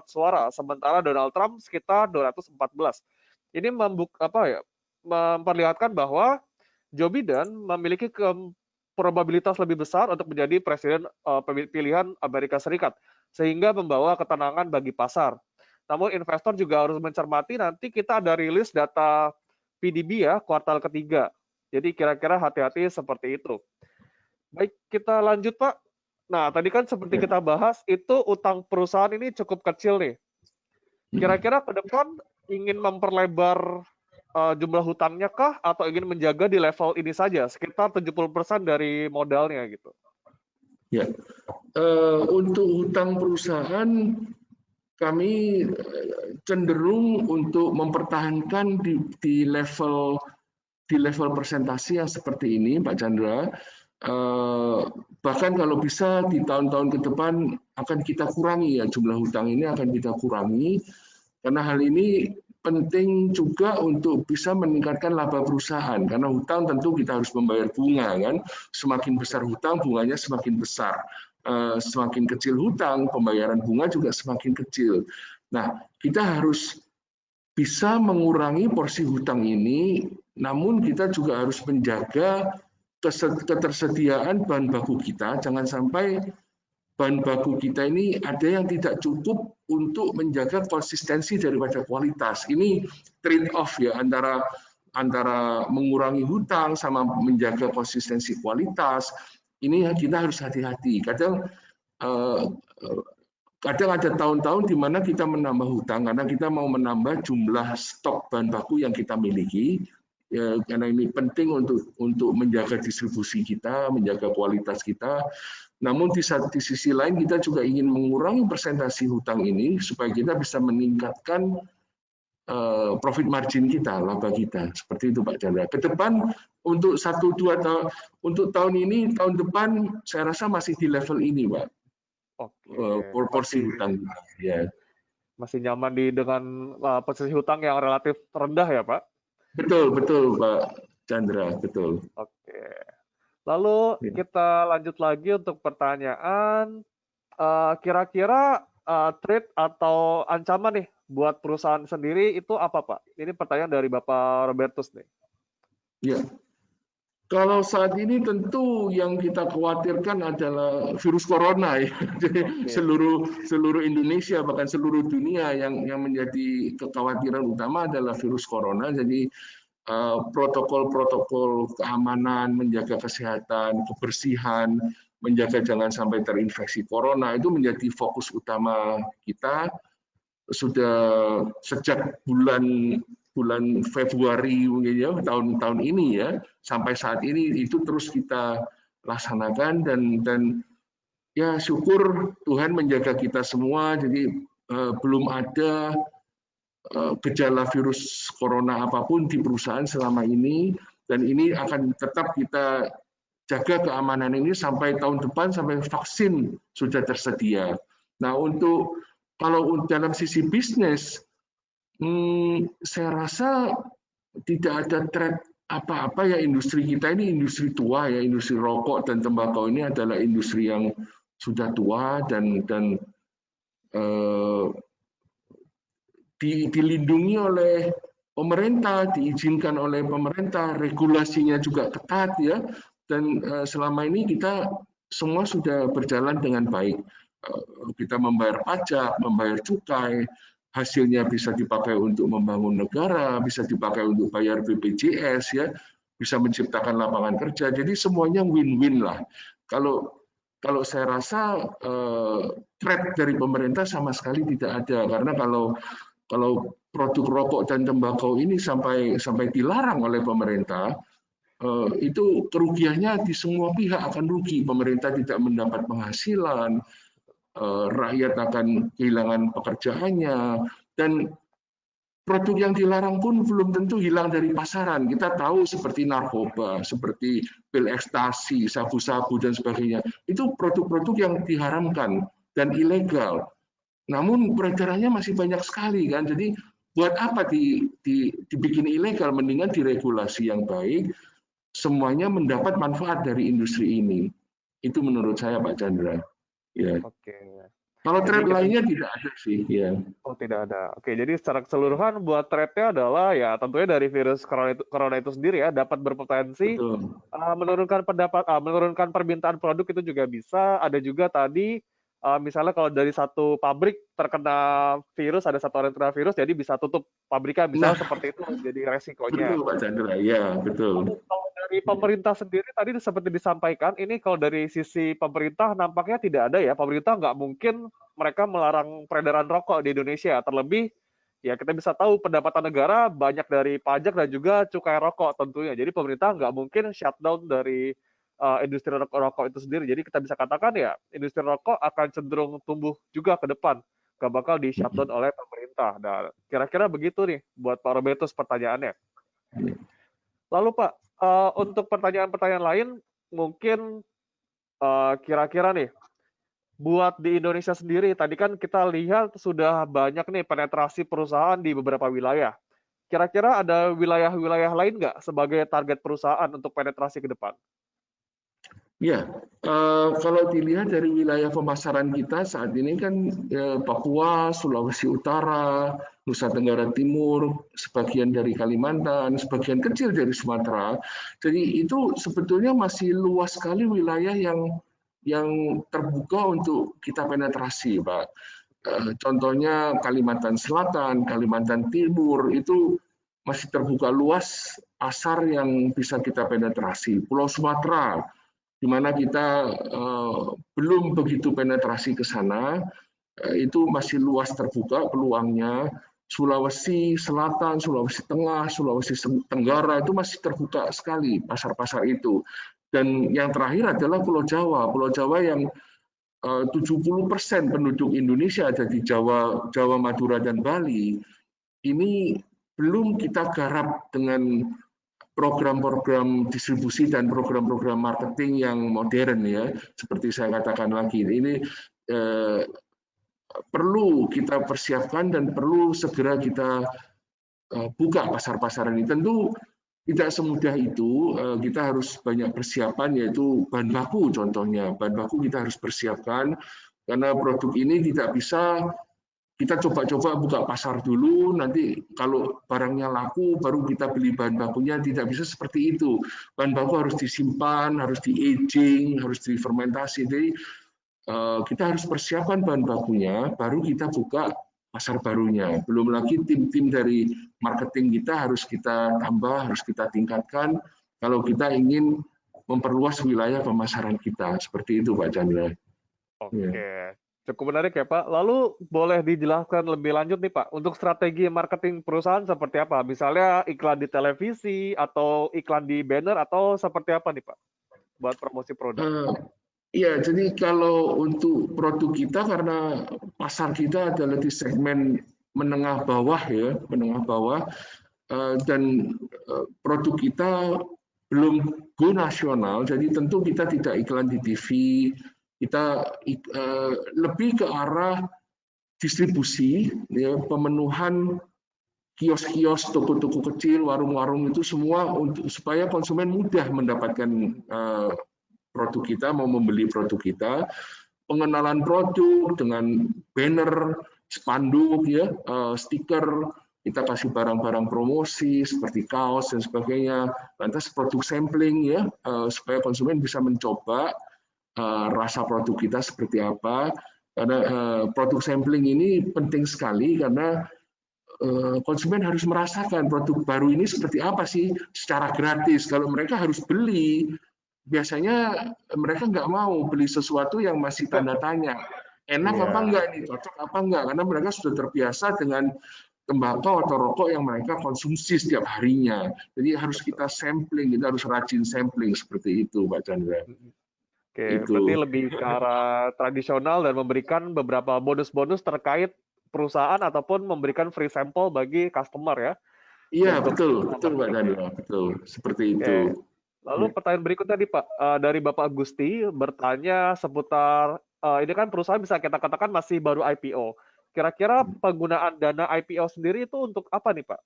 suara, sementara Donald Trump sekitar 214. Ini memperlihatkan bahwa Joe Biden memiliki probabilitas lebih besar untuk menjadi presiden pilihan Amerika Serikat, sehingga membawa ketenangan bagi pasar. Namun investor juga harus mencermati nanti kita ada rilis data PDB ya kuartal ketiga. Jadi kira-kira hati-hati seperti itu. Baik, kita lanjut Pak. Nah, tadi kan seperti kita bahas, itu utang perusahaan ini cukup kecil nih. Kira-kira ke depan ingin memperlebar jumlah hutangnya kah, atau ingin menjaga di level ini saja, sekitar 70% dari modalnya gitu? Ya, untuk hutang perusahaan, kami cenderung untuk mempertahankan di level presentasi yang seperti ini, Pak Chandra. Bahkan kalau bisa di tahun-tahun ke depan akan kita kurangi ya, jumlah hutang ini akan kita kurangi, karena hal ini penting juga untuk bisa meningkatkan laba perusahaan, karena hutang tentu kita harus membayar bunga kan, semakin besar hutang bunganya semakin besar, semakin kecil hutang pembayaran bunga juga semakin kecil. Nah, kita harus bisa mengurangi porsi hutang ini, namun kita juga harus menjaga ketersediaan bahan baku kita. Jangan sampai bahan baku kita ini ada yang tidak cukup untuk menjaga konsistensi daripada kualitas. Ini trade off ya antara mengurangi hutang sama menjaga konsistensi kualitas. Ini kita harus hati-hati. Kadang ada tahun-tahun di mana kita menambah hutang karena kita mau menambah jumlah stok bahan baku yang kita miliki, ya, karena ini penting untuk menjaga distribusi kita, menjaga kualitas kita. Namun di sisi lain kita juga ingin mengurangi persentase hutang ini supaya kita bisa meningkatkan profit margin kita, laba kita. Seperti itu Pak Chandra. Ke depan untuk 1-2 tahun, untuk tahun ini, tahun depan saya rasa masih di level ini Pak. Proporsi hutang ya. Masih nyaman dengan posisi hutang yang relatif rendah ya Pak? Betul Pak Chandra, betul. Oke. Lalu kita lanjut lagi untuk pertanyaan, kira-kira threat atau ancaman nih buat perusahaan sendiri itu apa Pak? Ini pertanyaan dari Bapak Robertus nih. Ya. Kalau saat ini tentu yang kita khawatirkan adalah virus corona ya. Jadi seluruh Indonesia bahkan seluruh dunia yang menjadi kekhawatiran utama adalah virus corona. Jadi protokol-protokol keamanan, menjaga kesehatan, kebersihan, menjaga jangan sampai terinfeksi corona itu menjadi fokus utama kita. Sudah sejak bulan Februari mungkin ya tahun ini ya sampai saat ini itu terus kita laksanakan dan ya syukur Tuhan menjaga kita semua, jadi belum ada gejala virus corona apapun di perusahaan selama ini, dan ini akan tetap kita jaga keamanan ini sampai tahun depan, sampai vaksin sudah tersedia. Nah, kalau dalam sisi bisnis, saya rasa tidak ada threat apa-apa ya. Industri kita ini industri tua ya, industri rokok dan tembakau ini adalah industri yang sudah tua dan dilindungi oleh pemerintah, diizinkan oleh pemerintah, regulasinya juga ketat ya, dan selama ini kita semua sudah berjalan dengan baik. Kita membayar pajak, membayar cukai, hasilnya bisa dipakai untuk membangun negara, bisa dipakai untuk bayar BPJS ya, bisa menciptakan lapangan kerja. Jadi semuanya win-win lah. Kalau saya rasa threat dari pemerintah sama sekali tidak ada, karena kalau produk rokok dan tembakau ini sampai dilarang oleh pemerintah, itu kerugiannya di semua pihak akan rugi. Pemerintah tidak mendapat penghasilan, rakyat akan kehilangan pekerjaannya, dan produk yang dilarang pun belum tentu hilang dari pasaran. Kita tahu seperti narkoba, seperti pil ekstasi, sabu-sabu, dan sebagainya. Itu produk-produk yang diharamkan dan ilegal. Namun peredarannya masih banyak sekali kan. Jadi buat apa dibikin ilegal? Mendingan diregulasi yang baik, semuanya mendapat manfaat dari industri ini. Itu menurut saya, Pak Chandra. Ya. Oke. Kalau Jadi trade kita lainnya tidak ada sih. Ya. Oh, tidak ada. Oke, jadi secara keseluruhan buat threat-nya adalah ya tentunya dari virus corona itu sendiri ya dapat berpotensi Betul. menurunkan permintaan produk itu juga bisa. Ada juga tadi misalnya kalau dari satu pabrik terkena virus, ada satu orang yang terkena virus, jadi bisa tutup pabriknya, Nah, misalnya seperti itu jadi resikonya. betul Pak Chandra. Ya, betul. Lalu kalau dari pemerintah sendiri tadi seperti disampaikan, ini kalau dari sisi pemerintah nampaknya tidak ada ya. Pemerintah nggak mungkin mereka melarang peredaran rokok di Indonesia. Terlebih, ya kita bisa tahu pendapatan negara banyak dari pajak dan juga cukai rokok tentunya. Jadi pemerintah nggak mungkin shutdown dari industri rokok itu sendiri. Jadi kita bisa katakan ya, industri rokok akan cenderung tumbuh juga ke depan. Nggak bakal di shutdown oleh pemerintah. Nah, kira-kira begitu nih buat Pak Robertus pertanyaannya. Lalu Pak, untuk pertanyaan-pertanyaan lain, mungkin kira-kira nih, buat di Indonesia sendiri, tadi kan kita lihat sudah banyak nih penetrasi perusahaan di beberapa wilayah. Kira-kira ada wilayah-wilayah lain nggak sebagai target perusahaan untuk penetrasi ke depan? Ya, kalau dilihat dari wilayah pemasaran kita saat ini kan Papua, Sulawesi Utara, Nusa Tenggara Timur, sebagian dari Kalimantan, sebagian kecil dari Sumatera. Jadi itu sebetulnya masih luas sekali wilayah yang terbuka untuk kita penetrasi, Pak. Contohnya Kalimantan Selatan, Kalimantan Timur itu masih terbuka luas pasar yang bisa kita penetrasi. Pulau Sumatera di mana kita belum begitu penetrasi ke sana, itu masih luas terbuka peluangnya. Sulawesi Selatan, Sulawesi Tengah, Sulawesi Tenggara itu masih terbuka sekali pasar-pasar itu. Dan yang terakhir adalah Pulau Jawa. Pulau Jawa yang 70% penduduk Indonesia ada di Jawa, Jawa, Madura, dan Bali. Ini belum kita garap dengan program-program distribusi dan program-program marketing yang modern ya, seperti saya katakan lagi. Ini perlu kita persiapkan dan perlu segera kita buka pasar-pasar ini. Tentu tidak semudah itu, kita harus banyak persiapan, yaitu bahan baku contohnya. Bahan baku kita harus persiapkan, karena produk ini tidak bisa kita coba-coba buka pasar dulu, nanti kalau barangnya laku baru kita beli bahan bakunya. Tidak bisa seperti itu. Bahan baku harus disimpan, harus di-aging, harus difermentasi. Jadi kita harus persiapkan bahan bakunya, baru kita buka pasar barunya. Belum lagi tim-tim dari marketing kita harus kita tambah, harus kita tingkatkan kalau kita ingin memperluas wilayah pemasaran kita. Seperti itu, Pak Chandra. Oke, cukup menarik ya Pak. Lalu boleh dijelaskan lebih lanjut nih Pak, untuk strategi marketing perusahaan seperti apa? Misalnya iklan di televisi atau iklan di banner atau seperti apa nih Pak buat promosi produk? Iya, jadi kalau untuk produk kita, karena pasar kita adalah di segmen menengah bawah ya, menengah bawah, dan produk kita belum go nasional, jadi tentu kita tidak iklan di TV, kita lebih ke arah distribusi, ya, pemenuhan kios-kios, toko-toko kecil, warung-warung itu semua untuk supaya konsumen mudah mendapatkan produk kita, mau membeli produk kita, pengenalan produk dengan banner, spanduk, ya, stiker, kita kasih barang-barang promosi seperti kaos dan sebagainya, lantas produk sampling ya, supaya konsumen bisa mencoba rasa produk kita seperti apa. Karena produk sampling ini penting sekali karena konsumen harus merasakan produk baru ini seperti apa sih secara gratis. Kalau mereka harus beli, biasanya mereka nggak mau beli sesuatu yang masih tanda tanya. Enak apa enggak nih, cocok apa enggak, karena mereka sudah terbiasa dengan tembakau atau rokok yang mereka konsumsi setiap harinya. Jadi harus kita sampling, kita harus rajin sampling seperti itu, Pak Chandra. Oke, berarti Itu. lebih ke arah tradisional dan memberikan beberapa bonus-bonus terkait perusahaan ataupun memberikan free sampel bagi customer ya. Iya, Untuk betul Pak Daniel, betul. Seperti Oke. itu. Lalu pertanyaan berikutnya nih Pak, dari Bapak Gusti bertanya seputar ini kan perusahaan bisa kita katakan masih baru IPO. Kira-kira penggunaan dana IPO sendiri itu untuk apa nih Pak?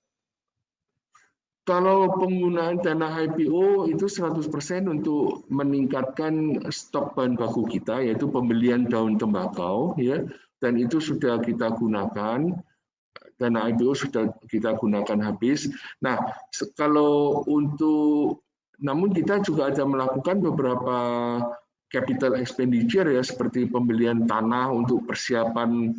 Kalau penggunaan dana IPO itu 100% untuk meningkatkan stok bahan baku kita, yaitu pembelian daun tembakau, ya, dan itu sudah kita gunakan. Dana IPO sudah kita gunakan habis. Nah, kalau namun kita juga ada melakukan beberapa capital expenditure ya, seperti pembelian tanah untuk persiapan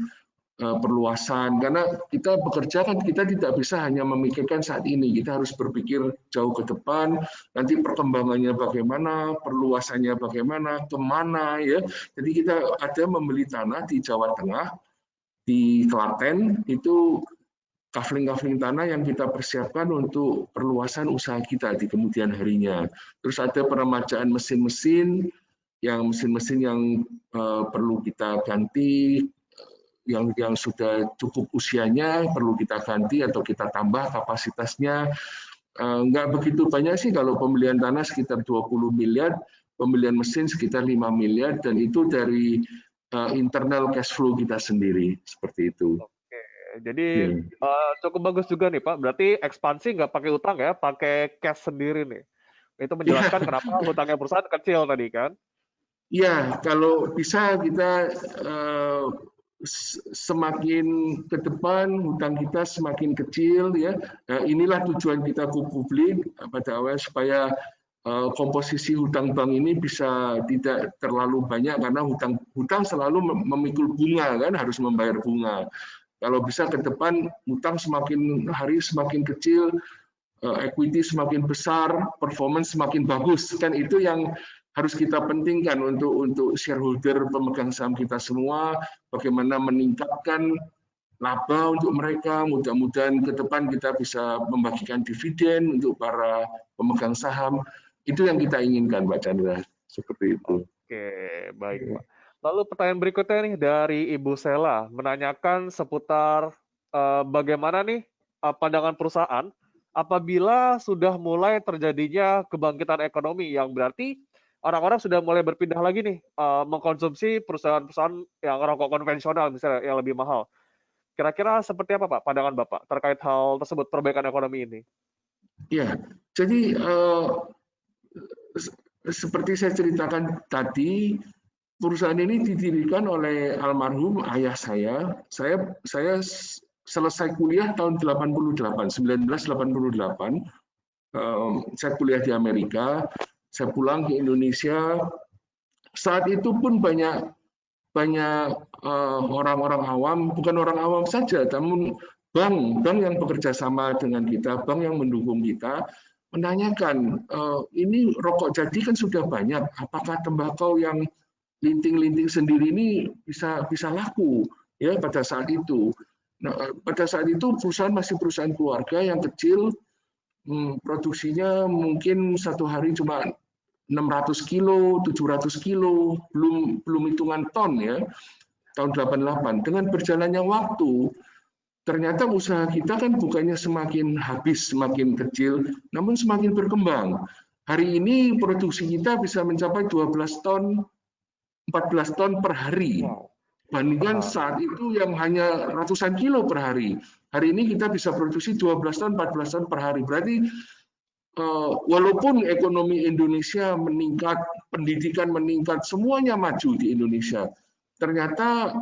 perluasan, karena kita bekerja kan kita tidak bisa hanya memikirkan saat ini, kita harus berpikir jauh ke depan, nanti perkembangannya bagaimana, perluasannya bagaimana, kemana ya. Jadi kita ada membeli tanah di Jawa Tengah, di Klaten, itu kafling-kafling tanah yang kita persiapkan untuk perluasan usaha kita di kemudian harinya. Terus ada peremajaan mesin-mesin yang perlu kita ganti, yang sudah cukup usianya perlu kita ganti atau kita tambah kapasitasnya. Nggak begitu banyak sih, kalau pembelian tanah sekitar 20 miliar, pembelian mesin sekitar 5 miliar, dan itu dari internal cash flow kita sendiri, seperti itu. Oke, jadi cukup bagus juga nih Pak. Berarti ekspansi nggak pakai utang ya, pakai cash sendiri nih. Itu menjelaskan kenapa hutangnya perusahaan kecil tadi kan? Ya, kalau bisa kita semakin ke depan hutang kita semakin kecil ya. Nah, inilah tujuan kita ke publik pada awal, supaya komposisi hutang bank ini bisa tidak terlalu banyak, karena hutang selalu memikul bunga kan, harus membayar bunga. Kalau bisa ke depan hutang semakin hari semakin kecil, equity semakin besar, performance semakin bagus, kan itu yang harus kita pentingkan untuk shareholder pemegang saham kita semua, bagaimana meningkatkan laba untuk mereka. Mudah-mudahan ke depan kita bisa membagikan dividen untuk para pemegang saham. Itu yang kita inginkan, Pak Chandra. Seperti itu. Oke, baik Pak. Lalu pertanyaan berikutnya nih dari Ibu Sela, menanyakan seputar bagaimana nih pandangan perusahaan apabila sudah mulai terjadinya kebangkitan ekonomi, yang berarti orang-orang sudah mulai berpindah lagi nih mengkonsumsi perusahaan-perusahaan yang rokok konvensional misalnya yang lebih mahal. Kira-kira seperti apa Pak pandangan Bapak terkait hal tersebut, perbaikan ekonomi ini? Ya, jadi seperti saya ceritakan tadi, perusahaan ini didirikan oleh almarhum ayah saya. Saya selesai kuliah tahun 1988. Saya kuliah di Amerika, saya pulang ke Indonesia. Saat itu pun banyak orang-orang awam, bukan orang awam saja, namun bank yang bekerja sama dengan kita, bank yang mendukung kita, menanyakan, ini rokok jadi kan sudah banyak, apakah tembakau yang linting-linting sendiri ini bisa laku ya pada saat itu. Nah, pada saat itu perusahaan masih perusahaan keluarga yang kecil, produksinya mungkin satu hari cuma 600 kilo, 700 kilo, belum hitungan ton ya, tahun 88. Dengan berjalannya waktu, ternyata usaha kita kan bukannya semakin habis, semakin kecil, namun semakin berkembang. Hari ini produksi kita bisa mencapai 12 ton, 14 ton per hari. Bandingkan saat itu yang hanya ratusan kilo per hari. Hari ini kita bisa produksi 12 ton, 14 ton per hari. Berarti walaupun ekonomi Indonesia meningkat, pendidikan meningkat, semuanya maju di Indonesia, ternyata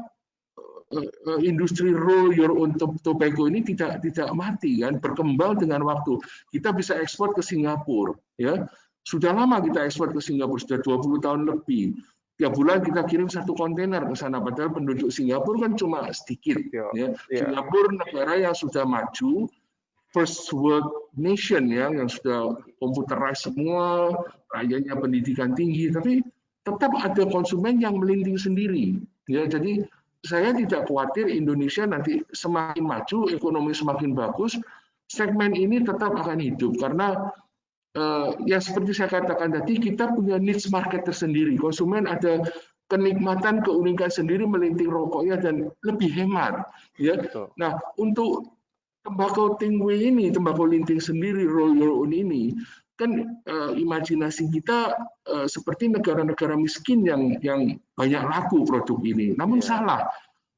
industri roll your own tobacco ini tidak mati kan, berkembang dengan waktu. Kita bisa ekspor ke Singapura ya. Sudah lama kita ekspor ke Singapura, sudah 20 tahun lebih. Tiap bulan kita kirim 1 kontainer ke sana, padahal penduduk Singapura kan cuma sedikit ya. Singapura negara yang sudah maju, first world nation ya, yang sudah computerized semua, rakyatnya pendidikan tinggi, tapi tetap ada konsumen yang melinting sendiri. Ya, jadi saya tidak khawatir Indonesia nanti semakin maju, ekonomi semakin bagus, segmen ini tetap akan hidup, karena ya seperti saya katakan tadi, kita punya niche market tersendiri. Konsumen ada kenikmatan, keunikan sendiri melinting rokoknya dan lebih hemat. Ya. Betul. Nah, untuk tembakau tingwe ini, tembakau linting sendiri, roll your own ini, kan imajinasi kita seperti negara-negara miskin yang banyak laku produk ini. Namun salah,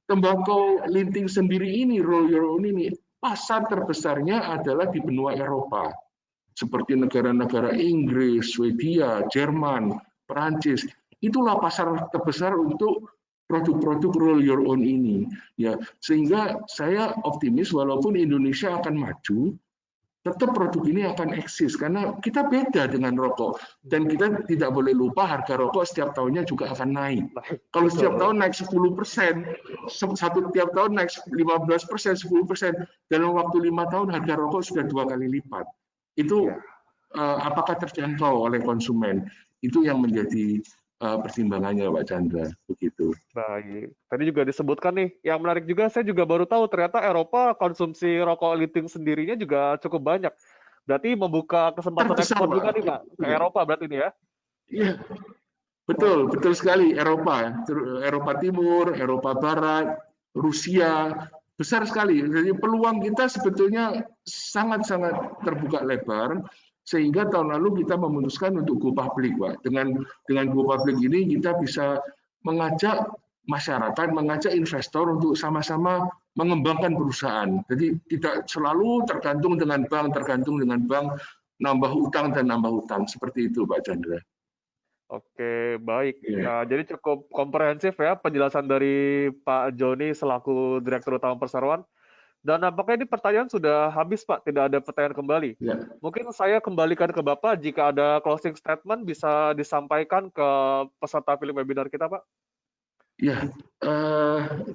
tembakau linting sendiri ini, roll your own ini, pasar terbesarnya adalah di benua Eropa, seperti negara-negara Inggris, Swedia, Jerman, Perancis. Itulah pasar terbesar untuk produk-produk roll your own ini. Ya, sehingga saya optimis walaupun Indonesia akan maju, tetap produk ini akan eksis karena kita beda dengan rokok dan kita tidak boleh lupa harga rokok setiap tahunnya juga akan naik. Kalau setiap tahun naik 10%, tiap tahun naik 15%, 10%, dalam waktu 5 tahun harga rokok sudah 2 kali lipat. Itu apakah terjangkau oleh konsumen? Itu yang menjadi pertimbangannya, Pak Chandra, begitu. Baik. Tadi juga disebutkan nih, yang menarik juga saya juga baru tahu ternyata Eropa konsumsi rokok linting sendirinya juga cukup banyak. Berarti membuka kesempatan Terbesar, ekspor Pak. juga nih, Pak, ke Eropa berarti ini ya? Iya, betul, betul sekali. Eropa Timur, Eropa Barat, Rusia, besar sekali. Jadi peluang kita sebetulnya sangat-sangat terbuka lebar, sehingga tahun lalu kita memutuskan untuk go public, Pak. Dengan go public ini kita bisa mengajak masyarakat, mengajak investor untuk sama-sama mengembangkan perusahaan. Jadi tidak selalu tergantung dengan bank, nambah utang dan nambah utang. Seperti itu, Pak Chandra. Oke, baik. Yeah. Jadi cukup komprehensif ya penjelasan dari Pak Joni selaku Direktur Utama Perseroan. Dan nampaknya ini pertanyaan sudah habis, Pak. Tidak ada pertanyaan kembali. Yeah. Mungkin saya kembalikan ke Bapak jika ada closing statement bisa disampaikan ke peserta film webinar kita, Pak. Ya,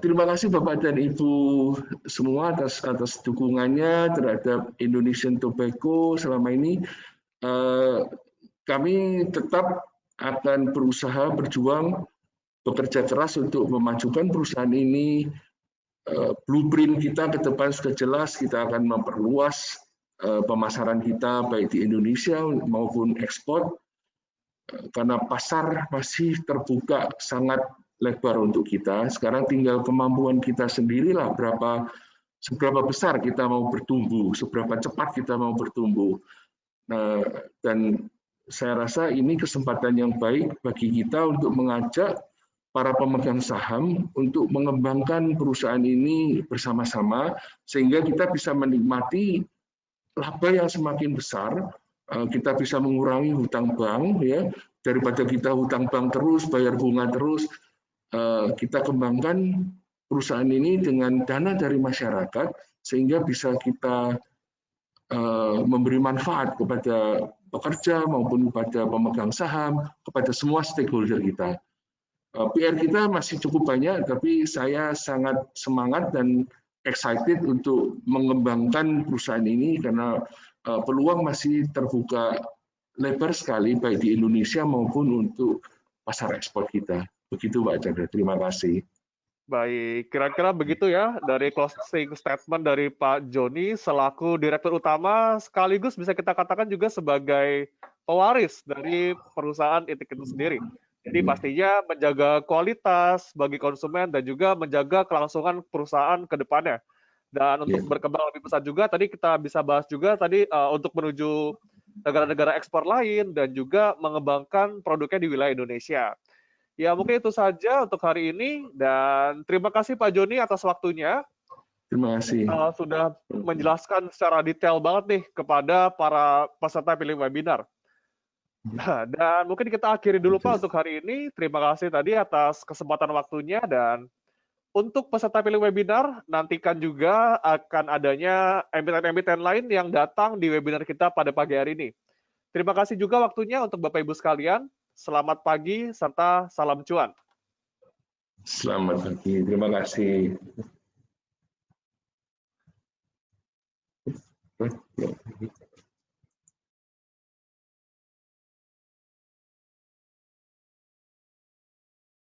terima kasih Bapak dan Ibu semua atas dukungannya terhadap Indonesian Tobacco selama ini. Kami tetap akan berusaha berjuang, bekerja keras untuk memajukan perusahaan ini. Blueprint kita ke depan sudah jelas, kita akan memperluas pemasaran kita baik di Indonesia maupun ekspor, karena pasar masih terbuka sangat lebar untuk kita. Sekarang tinggal kemampuan kita sendirilah seberapa besar kita mau bertumbuh, seberapa cepat kita mau bertumbuh. Nah, dan saya rasa ini kesempatan yang baik bagi kita untuk mengajak para pemegang saham untuk mengembangkan perusahaan ini bersama-sama sehingga kita bisa menikmati laba yang semakin besar. Kita bisa mengurangi hutang bank, ya, daripada kita hutang bank terus, bayar bunga terus. Kita kembangkan perusahaan ini dengan dana dari masyarakat sehingga bisa kita memberi manfaat kepada pekerja maupun kepada pemegang saham, kepada semua stakeholder kita. PR kita masih cukup banyak, tapi saya sangat semangat dan excited untuk mengembangkan perusahaan ini karena peluang masih terbuka lebar sekali baik di Indonesia maupun untuk pasar ekspor kita. Begitu Pak Chandra, terima kasih. Baik, kira-kira begitu ya dari closing statement dari Pak Joni selaku Direktur Utama sekaligus bisa kita katakan juga sebagai pewaris dari perusahaan Itik itu sendiri. Jadi pastinya menjaga kualitas bagi konsumen dan juga menjaga kelangsungan perusahaan ke depannya. Dan untuk berkembang lebih besar juga tadi kita bisa bahas juga tadi untuk menuju negara-negara ekspor lain dan juga mengembangkan produknya di wilayah Indonesia. Ya, mungkin itu saja untuk hari ini dan terima kasih Pak Joni atas waktunya. Terima kasih. Sudah menjelaskan secara detail banget nih kepada para peserta film webinar. Nah, dan mungkin kita akhiri dulu Pak untuk hari ini. Terima kasih tadi atas kesempatan waktunya dan untuk peserta film webinar nantikan juga akan adanya emiten-emiten lain yang datang di webinar kita pada pagi hari ini. Terima kasih juga waktunya untuk Bapak Ibu sekalian. Selamat pagi serta salam cuan. Selamat pagi, terima kasih.